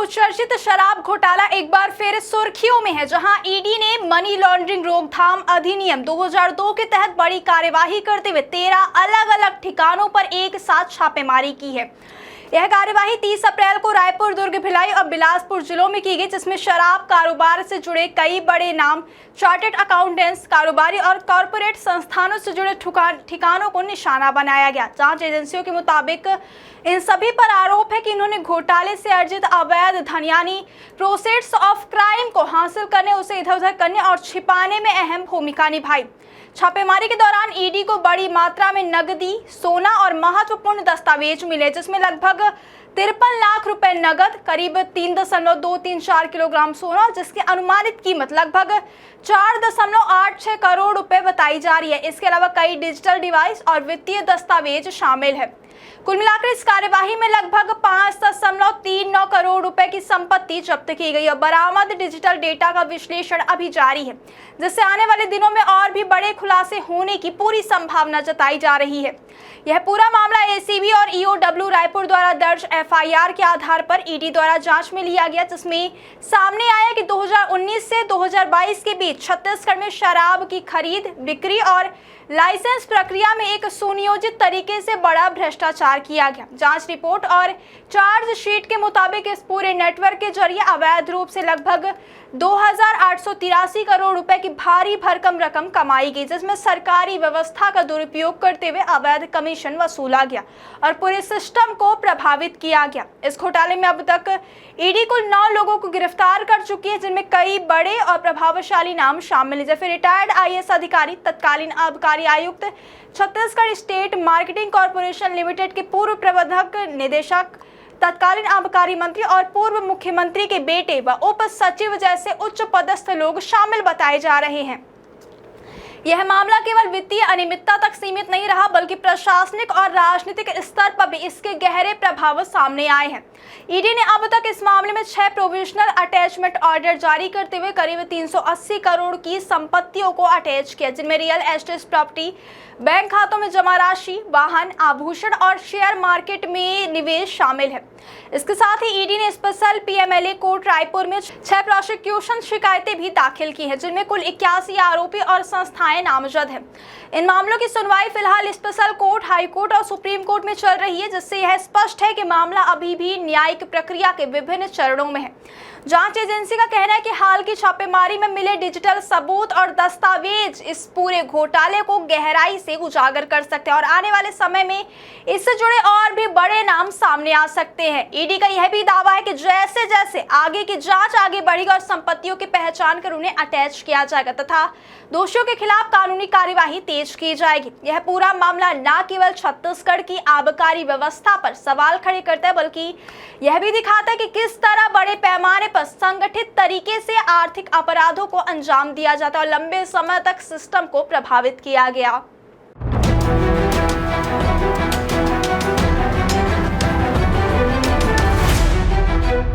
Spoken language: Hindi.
बहुचर्चित शराब घोटाला एक बार फिर सुर्खियों में है, जहां ईडी ने मनी लॉन्ड्रिंग रोकथाम अधिनियम 2002 के तहत बड़ी कार्यवाही करते हुए 13 अलग-अलग ठिकानों पर एक साथ छापेमारी की है। यह कार्यवाही 30 अप्रैल को रायपुर, दुर्ग, भिलाई और बिलासपुर जिलों में की गई, जिसमें शराब कारोबार से जुड़े कई बड़े नाम, चार्टर्ड अकाउंटेंट्स, कारोबारी और कॉरपोरेट संस्थानों से जुड़े ठिकानों को निशाना बनाया गया। जांच एजेंसियों के मुताबिक इन सभी पर आरोप है कि इन्होंने घोटाले से अर्जित अवैध धन यानी प्रोसेड्स ऑफ क्राइम को हासिल करने, उसे इधर उधर करने और छिपाने में अहम भूमिका निभाई। छापेमारी के दौरान ईडी को बड़ी मात्रा में नकदी, सोना और महत्वपूर्ण दस्तावेज मिले, जिसमें लगभग 53 लाख रुपए नगद, करीब 3.234 किलोग्राम सोना, जिसकी अनुमानित कीमत लगभग 4.86 करोड़ रुपए बताई जा रही है। इसके अलावा कई डिजिटल डिवाइस और वित्तीय दस्तावेज शामिल है। कुल मिलाकर इस कार्यवाही में लगभग 5.39 करोड़ रुपए की संपत्ति जब्त की गई और बरामद डिजिटल डेटा का विश्लेषण अभी जारी है, जिससे आने वाले दिनों में और भी बड़े खुलासे होने की पूरी संभावना जताई जा रही है। यह पूरा मामला एसीबी और ईओडब्ल्यू रायपुर द्वारा दर्ज एफआईआर के आधार पर ईडी द्वारा जांच में लिया गया, जिसमें सामने आया कि 2019 से 2022 के बीच छत्तीसगढ़ में शराब की खरीद, बिक्री और लाइसेंस प्रक्रिया में एक सुनियोजित तरीके से बड़ा भ्रष्टाचार किया गया। जांच रिपोर्ट और चार्जशीट के मुताबिक इस पूरे नेटवर्क के जरिए अवैध रूप से लगभग 2,883 करोड़ रुपए की भारी भरकम रकम कमाई गई, जिसमें सरकारी व्यवस्था का दुरुपयोग करते हुए अवैध कमीशन वसूला गया और पूरे सिस्टम को प्रभावित किया गया। इस घोटाले में अब तक ईडी कुल 9 लोगों को गिरफ्तार कर चुकी है, जिनमें कई बड़े और प्रभावशाली नाम शामिल हैं, जैसे रिटायर्ड आईएएस अधिकारी, तत्कालीन आबकारी आयुक्त, Chhattisgarh state marketing corporation limited के पूर्व प्रबंधक निदेशक, तत्कालीन आबकारी मंत्री और पूर्व मुख्यमंत्री के बेटे व उप सचिव जैसे उच्च पदस्थ लोग शामिल बताए जा रहे हैं। यह मामला केवल वित्तीय अनियमितता तक सीमित नहीं रहा, बल्कि प्रशासनिक और राजनीतिक स्तर पर भी इसके गहरे प्रभाव सामने आए हैं। ईडी ने अब तक इस मामले में 6 प्रोविजनल अटैचमेंट ऑर्डर जारी करते हुए करीब 380 करोड़ की संपत्तियों को अटैच किया, जिनमें रियल एस्टेट प्रॉपर्टी, बैंक खातों में जमा राशि, वाहन, आभूषण और शेयर मार्केट में निवेश शामिल है। इसके साथ ही ईडी ने स्पेशल पीएमएलए कोर्ट रायपुर में 6 प्रोसिक्यूशन शिकायतें भी दाखिल की हैं, जिनमें कुल 81 आरोपी और संस्थाएं नामजद हैं। इन मामलों की सुनवाई फिलहाल स्पेशल कोर्ट, हाई कोर्ट और सुप्रीम कोर्ट में चल रही है, जिससे यह स्पष्ट है कि मामला अभी भी न्यायिक प्रक्रिया के विभिन्न चरणों में है। जांच एजेंसी का कहना है कि हाल की छापेमारी में मिले डिजिटल सबूत और दस्तावेज इस पूरे घोटाले को गहराई से उजागर कर सकते हैं और आने वाले समय में इससे जुड़े और भी बड़े नाम सामने आ सकते हैं। ईडी का यह भी दावा है कि जैसे जैसे आगे की जांच आगे बढ़ेगी और संपत्तियों की पहचान कर उन्हें अटैच किया जाएगा तथा दोषियों के खिलाफ कानूनी कार्यवाही तेज की जाएगी। यह पूरा मामला न केवल छत्तीसगढ़ की आबकारी व्यवस्था पर सवाल खड़े करता है, बल्कि यह भी दिखाता है कि किस तरह बड़े पैमाने पर संगठित तरीके से आर्थिक अपराधों को अंजाम दिया जाता है और लंबे समय तक सिस्टम को प्रभावित किया गया।